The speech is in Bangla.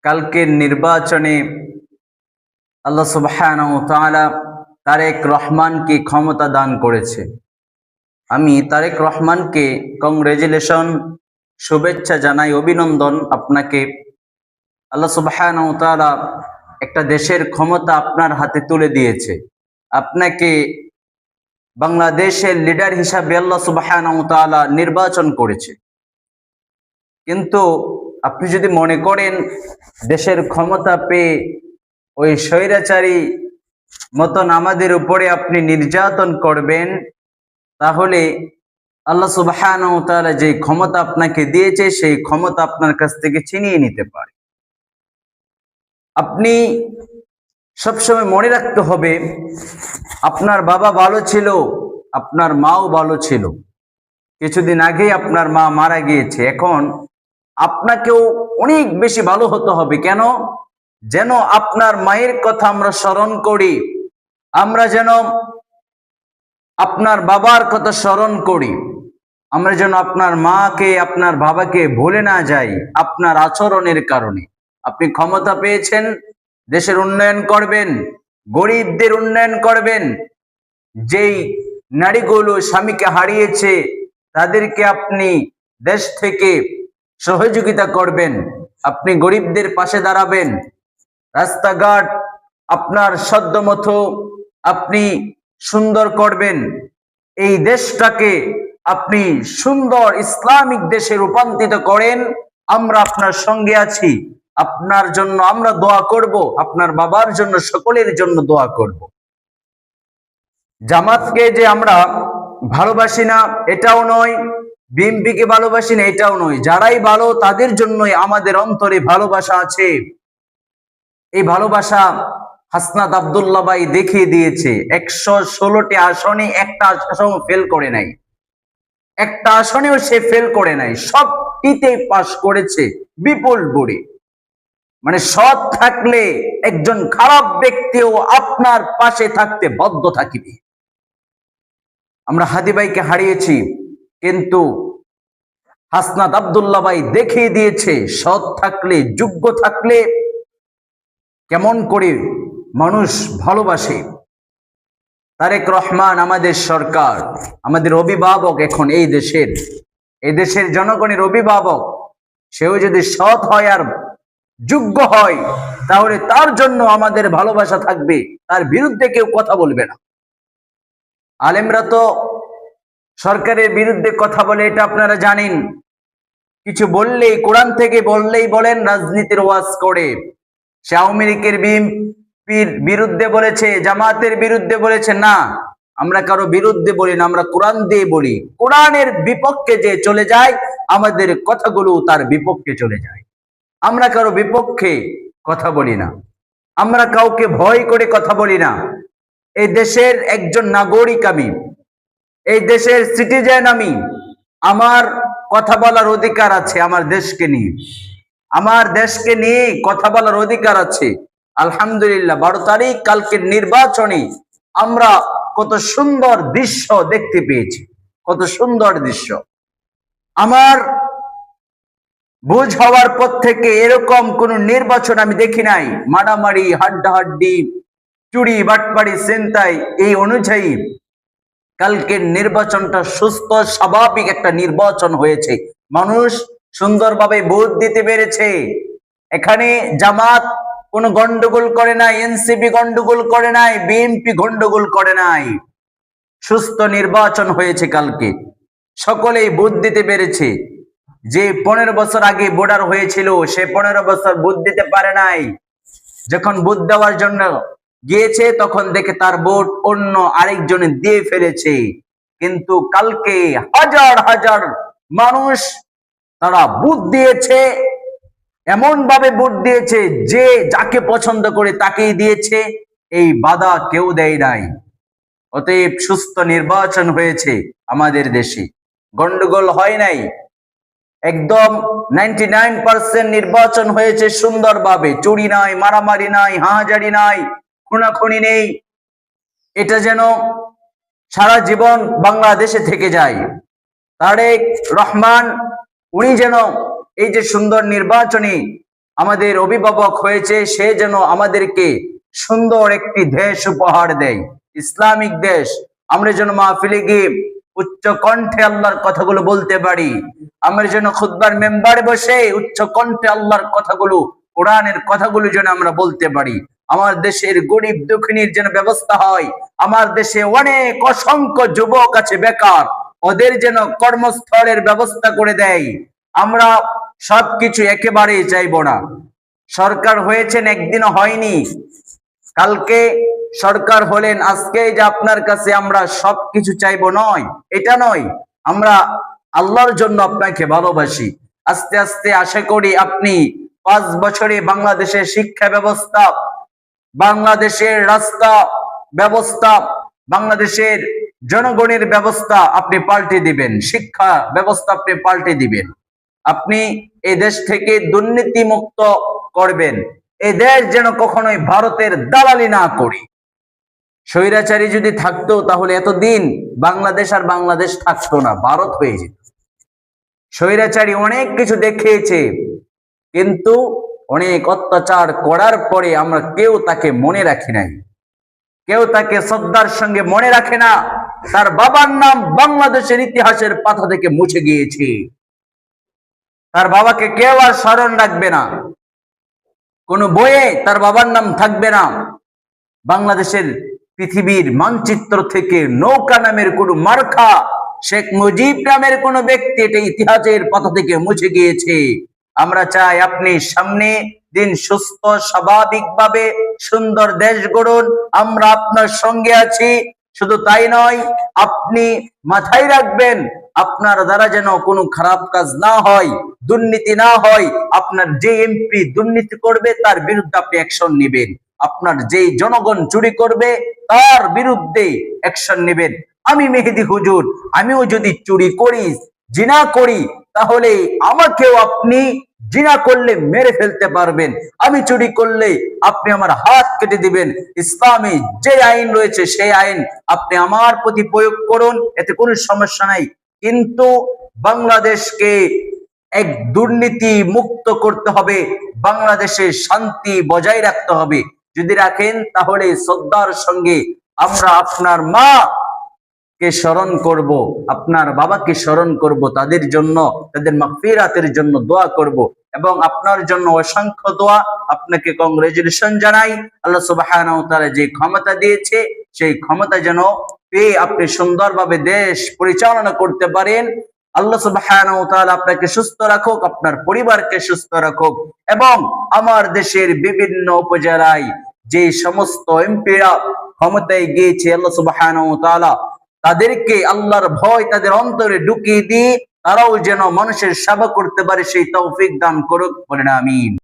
কালকের নির্বাচনে আল্লাহ সুবহানাহু ওয়া তাআলা তারেক রহমানকে ক্ষমতা দান করেছে। আমি তারেক রহমানকে কংগ্রেচুলেশন, শুভেচ্ছা জানাই, অভিনন্দন আপনাকে। আল্লাহ সুবহানাহু ওয়া তাআলা একটা দেশের ক্ষমতা আপনার হাতে তুলে দিয়েছে। আপনাকে বাংলাদেশের লিডার হিসাবে আল্লাহ সুবহানাহু ওয়া তাআলা নির্বাচন করেছে। কিন্তু আপনি যদি মনে করেন দেশের ক্ষমতা পেয়ে ওই স্বৈরাচারী মতন আমাদের উপরে আপনি নির্যাতন করবেন, তাহলে আল্লাহ সুবহানাহু ওয়া তাআলা যে ক্ষমতা আপনাকে দিয়েছে সেই ক্ষমতা আপনার কাছ থেকে ছিনিয়ে নিতে পারে। আপনি সবসময় মনে রাখতে হবে, আপনার বাবা ভালো ছিল, আপনার মাও ভালো ছিল। কিছুদিন আগেই আপনার মা মারা গিয়েছে। এখন আপনাকেও অনেক বেশি ভালো হতে হবে। কেন? যেন আপনার মায়ের কথা আমরা স্মরণ করি, আমরা যেন আপনার বাবার কথা স্মরণ করি, আমরা যেন আপনার মাকে, আপনার বাবাকে ভুলে না যাই আপনার আচরণের কারণে। আপনি ক্ষমতা পেয়েছেন, দেশের উন্নয়ন করবেন, গরিবদের উন্নয়ন করবেন। যেই নারীগুলো স্বামীকে হারিয়েছে তাদেরকে আপনি দেশ থেকে সহযোগিতা করবেন, আপনি গরিবদের পাশে দাঁড়াবেন। রাস্তাঘাট আপনার সাধ্যমতো আপনি সুন্দর করবেন। এই দেশটাকে আপনি সুন্দর ইসলামিক দেশে রূপান্তরিত করেন। আমরা আপনার সঙ্গে আছি, আপনার জন্য আমরা দোয়া করব, আপনার বাবার জন্য, সকলের জন্য দোয়া করব। জামাতকে যে আমরা ভালোবাসি না এটাও নয়, বিএনপিকে ভালোবাসি না এটাও নয়। যারাই ভালো তাদের জন্যই আমাদের অন্তরে ভালোবাসা আছে। এই ভালোবাসা হাসনাত আব্দুল্লাহ ভাই দেখিয়ে দিয়েছে। 116টি আসনে একটা আসন ফেল করে নাই, একটা আসনেও সে ফেল করে নাই, সবটিতে পাশ করেছে বিপুল ভোটে। মানে সৎ থাকলে একজন খারাপ ব্যক্তিও আপনার পাশে থাকতে বাধ্য থাকিবে। আমরা হাদি ভাইকে হারিয়েছি, কিন্তু হাসনাত আব্দুল্লাহ ভাই দেখিয়ে দিয়েছে সৎ থাকলে, যোগ্য থাকলে কেমন করে মানুষ ভালোবাসে। তারেক রহমান আমাদের সরকার, আমাদের অভিভাবক, এখন এই দেশের জনগণের অভিভাবক। সেও যদি সৎ হয় আর যোগ্য হয় তাহলে তার জন্য আমাদের ভালোবাসা থাকবে, তার বিরুদ্ধে কেউ কথা বলবে না। আলেমরা তো সরকারের বিরুদ্ধে কথা বলে, এটা আপনারা জানেন। কিছু বললেই, কোরআন থেকে বললেই বলেন রাজনীতির ওয়াজ করে। সে আওয়ামী লীগের, বিএনপির বিরুদ্ধে বলেছে, জামাতের বিরুদ্ধে বলেছে, না আমরা কারো বিরুদ্ধে বলি না, আমরা কোরআন দিয়ে বলি। কোরআনের বিপক্ষে যে চলে যায় আমাদের কথাগুলো তার বিপক্ষে চলে যায়। আমরা কারো বিপক্ষে কথা বলি না, আমরা কাউকে ভয় করে কথা বলি না। এই দেশের একজন নাগরিক আমি, এই দেশের সিটিজেন আমি। আমার কথা বলার অধিকার আছে আমার দেশকে নিয়ে, আমার দেশকে নিয়ে কথা বলার অধিকার আছে। আলহামদুলিল্লাহ 12 তারিখ কালকের নির্বাচনে আমরা কত সুন্দর দৃশ্য দেখতে পেয়েছি, কত সুন্দর দৃশ্য। আমার বুঝ হওয়ার পর থেকে এরকম কোন নির্বাচন আমি দেখি নাই। মারামারি, হাড্ডাহাড্ডি, চুরি, বাটপাড়ি, ছিনতাই, এই অনুযায়ী কালকের নির্বাচনটা সুস্থ স্বাভাবিক একটা নির্বাচন হয়েছে। মানুষ সুন্দরভাবে ভোট দিতে পেরেছে। এখানে জামাত কোনো গন্ডগোল করে নাই, এনসিপি গন্ডগোল করে নাই, বিএনপি গন্ডগোল করে নাই। সুস্থ নির্বাচন হয়েছে কালকে, সকলেই ভোট দিতে পেরেছে। যে 15 বছর আগে ভোটার হয়েছিল সে 15 বছর ভোট দিতে পারে নাই। যখন ভোট দেওয়ার জন্য গিয়েছে তখন দেখে তার ভোট অন্য আরেকজনে দিয়ে ফেলেছে। কিন্তু কালকে হাজার হাজার মানুষ তারা ভোট দিয়েছে, এমন ভাবে ভোট দিয়েছে যে যাকে পছন্দ করে তাকেই দিয়েছে, এই বাধা কেউ দেয় নাই। অতএব সুস্থ নির্বাচন হয়েছে আমাদের দেশে, গন্ডগোল হয় নাই। একদম 99% নির্বাচন হয়েছে সুন্দরভাবে। চুরি নাই, মারামারি নাই, হাজারি নাই, খুনাখুনি নেই। এটা যেন সারা জীবন বাংলাদেশে থেকে যায়। তারেক রহমান উনি যেন এই যে সুন্দর নির্বাচনী আমাদের অভিভাবক হয়েছে, সে যেন আমাদেরকে সুন্দর একটি দেশ উপহার দেয়, ইসলামিক দেশ। আমরা যেন মাহফিলে গিয়ে উচ্চ কণ্ঠে আল্লাহর কথাগুলো বলতে পারি। আমরা যেন খুতবার মেম্বারে বসে উচ্চ কণ্ঠে আল্লাহর কথাগুলো, কোরআনের কথাগুলো যেন আমরা বলতে পারি। আমার দেশের গরিব দুঃখিনীর যেন ব্যবস্থা হয়। আমার দেশে অনেক অসংখ্য যুবক আছে বেকার, ওদের যেন কর্মস্থলের ব্যবস্থা করে দেয়। আমরা সবকিছু একেবারেই চাইবো না। সরকার হয়েছেন, একদিন হয়নি, কালকে সরকার হলেন, আজকে যে আপনার কাছে আমরা সবকিছু চাইবো নয়, এটা নয়। আমরা আল্লাহর জন্য আপনাকে ভালোবাসি। আস্তে আস্তে আশা করি আপনি 5 বছরে বাংলাদেশের শিক্ষা ব্যবস্থা, বাংলাদেশের রাস্তা ব্যবস্থা, বাংলাদেশের জনগণের ব্যবস্থা আপনি পাল্টে দিবেন, শিক্ষা ব্যবস্থা আপনি পাল্টে দিবেন। আপনি এই দেশ থেকে দুর্নীতি মুক্ত করবেন। এই দেশ যেন কখনোই ভারতের দালালি না করি। স্বৈরাচারী যদি থাকতো তাহলে এতদিন বাংলাদেশ আর বাংলাদেশ থাকতো না, ভারত হয়ে যেত। স্বৈরাচারী অনেক কিছু দেখিয়েছে, কিন্তু অনেক অত্যাচার করার পরে আমরা কেউ তাকে মনে রাখি নাই, কেউ তাকে শ্রদ্ধার সঙ্গে মনে রাখে না। তার বাবার নাম বাংলাদেশের ইতিহাসের পাতা থেকে মুছে গিয়েছে। তার বাবাকে কেউ আর স্মরণ রাখবে না, কোন বইয়ে তার বাবার নাম থাকবে না। বাংলাদেশের পৃথিবীর মানচিত্র থেকে নৌকা নামের কোন মার্কা, শেখ মুজিব নামের কোন ব্যক্তি, এটা ইতিহাসের পাতা থেকে মুছে গিয়েছে। আমরা চাই আপনি সামনে দিন সুস্থ স্বাভাবিকভাবে সুন্দর দেশ গড়ুন, আমরা আপনার সঙ্গে আছি। শুধু তাই নয়, আপনি মাথায় রাখবেন আপনার দ্বারা যেন কোনো খারাপ কাজ না হয়, দুর্নীতি না হয়। আপনার যে এমপি দুর্নীতি করবে তার বিরুদ্ধে আপনি অ্যাকশন নেবেন। আপনার যেই জনগণ চুরি করবে তার বিরুদ্ধে অ্যাকশন নেবেন। আমি মেহেদি হুজুর, আমিও যদি চুরি করি, জিনা করি, তাহলে আমাকেও আপনি জিনা করলে মেরে ফেলতে পারবেন। আমি চুরি করলে আপনি আমার হাত কেটে দিবেন। ইসলামে যে আইন রয়েছে সেই আইন আপনি আমার প্রতি প্রয়োগ করুন, এতে কোনো সমস্যা নাই। কিন্তু বাংলাদেশকে এক দুর্নীতি মুক্ত করতে হবে, বাংলাদেশে শান্তি বজায় রাখতে হবে। যদি রাখেন তাহলে শ্রদ্ধার সঙ্গে আমরা আপনার মা কে স্মরণ করব, আপনার বাবাকে স্মরণ করব, তাদের জন্য, তাদের মাগফিরাতের জন্য দোয়া করব, এবং আপনার জন্য অসংখ্য দোয়া। আপনাকে কংগ্রেচুলেশন জানাই। আল্লাহ সুবহানাহু ওয়া তাআলা যে ক্ষমতা দিয়েছে সেই ক্ষমতা যেন পেয়ে আপনি সুন্দরভাবে দেশ পরিচালনা করতে পারেন। আল্লাহ সুবহানাহু ওয়া তাআলা আপনাকে সুস্থ রাখুক, আপনার পরিবারকে সুস্থ রাখুক, এবং আমার দেশের বিভিন্ন উপজেলায় যে সমস্ত এমপিরা ক্ষমতায় গিয়েছে, আল্লাহ সুবহানাহু ওয়া তাআলা তাদেরকে আল্লাহর ভয় তাদের অন্তরে ঢুকিয়ে দিয়ে তারাও যেন মানুষের সেবা করতে পারে সেই তৌফিক দান করুক, বলেন আমিন।